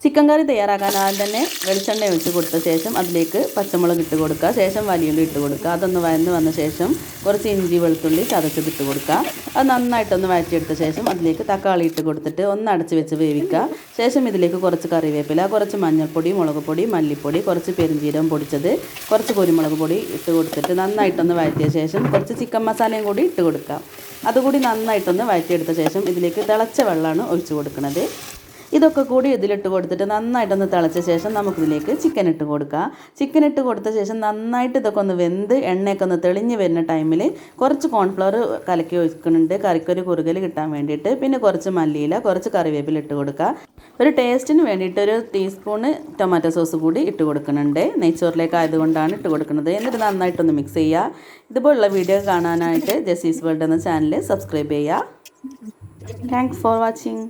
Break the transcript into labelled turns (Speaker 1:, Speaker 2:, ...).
Speaker 1: Chicken കറി തയ്യാറാക്കാൻ ആദ്യം തന്നെ വെളിച്ചെണ്ണ ഒഴിച്ച് കൊടുത്ത ശേഷം അതിലേക്ക് പച്ചമുളക് ഇട്ട് കൊടുക്കുക. ശേഷം വലിയുള്ളി ഇട്ട് കൊടുക്കുക. അതൊന്ന് വഴന്ന് വന്ന ശേഷം കുറച്ച് ഇഞ്ചി വെളുത്തുള്ളി ചതച്ചത് ഇട്ട് കൊടുക്കുക. അത് നന്നായിട്ടൊന്ന് വഴറ്റിയെടുത്ത ശേഷം അതിലേക്ക് തക്കാളി ഇട്ട് കൊടുത്തിട്ട് ഒന്ന് അടച്ച് വെച്ച് വേവിക്കുക. ശേഷം ഇതിലേക്ക് കുറച്ച് കറിവേപ്പില, കുറച്ച് മഞ്ഞൾപ്പൊടി, മുളക് പൊടി, മല്ലിപ്പൊടി, കുറച്ച് പെരുംജീരകം പൊടിച്ചത്, കുറച്ച് കുരുമുളക് പൊടി ഇട്ട് കൊടുത്തിട്ട് നന്നായിട്ടൊന്ന് വഴറ്റിയ ശേഷം കുറച്ച് ചിക്കൻ മസാലയും കൂടി ഇട്ട് കൊടുക്കുക. അതുകൂടി നന്നായിട്ടൊന്ന് വഴറ്റിയെടുത്ത ശേഷം ഇതിലേക്ക് തിളച്ച വെള്ളമാണ് ഒഴിച്ച് കൊടുക്കുന്നത്. ഇതൊക്കെ കൂടി ഇതിലിട്ട് കൊടുത്തിട്ട് നന്നായിട്ടൊന്ന് തിളച്ച ശേഷം നമുക്കിതിലേക്ക് ചിക്കൻ ഇട്ട് കൊടുക്കുക. ചിക്കൻ ഇട്ട് കൊടുത്ത ശേഷം നന്നായിട്ട് ഇതൊക്കെ ഒന്ന് വെന്ത് എണ്ണയൊക്കെ ഒന്ന് തെളിഞ്ഞ് വരുന്ന ടൈമിൽ കുറച്ച് കോൺഫ്ലവർ കലക്കി ഒഴിക്കുന്നുണ്ട്, കറിക്കൊരു കുറുകൽ കിട്ടാൻ വേണ്ടിയിട്ട്. പിന്നെ കുറച്ച് മല്ലിയില, കുറച്ച് കറിവേപ്പില ഇട്ട് കൊടുക്കുക. ഒരു ടേസ്റ്റിന് വേണ്ടിയിട്ട് ഒരു ടീസ്പൂണ് ടൊമാറ്റോ സോസ് കൂടി ഇട്ട് കൊടുക്കുന്നുണ്ട്. നെയ്ച്ചോറിലേക്ക് ആയതുകൊണ്ടാണ് ഇട്ട് കൊടുക്കുന്നത്. എന്നിട്ട് നന്നായിട്ടൊന്ന് മിക്സ് ചെയ്യുക. ഇതുപോലുള്ള വീഡിയോ കാണാനായിട്ട് ജസീസ് വേൾഡ് എന്ന ചാനൽ സബ്സ്ക്രൈബ് ചെയ്യുക. Thanks for watching.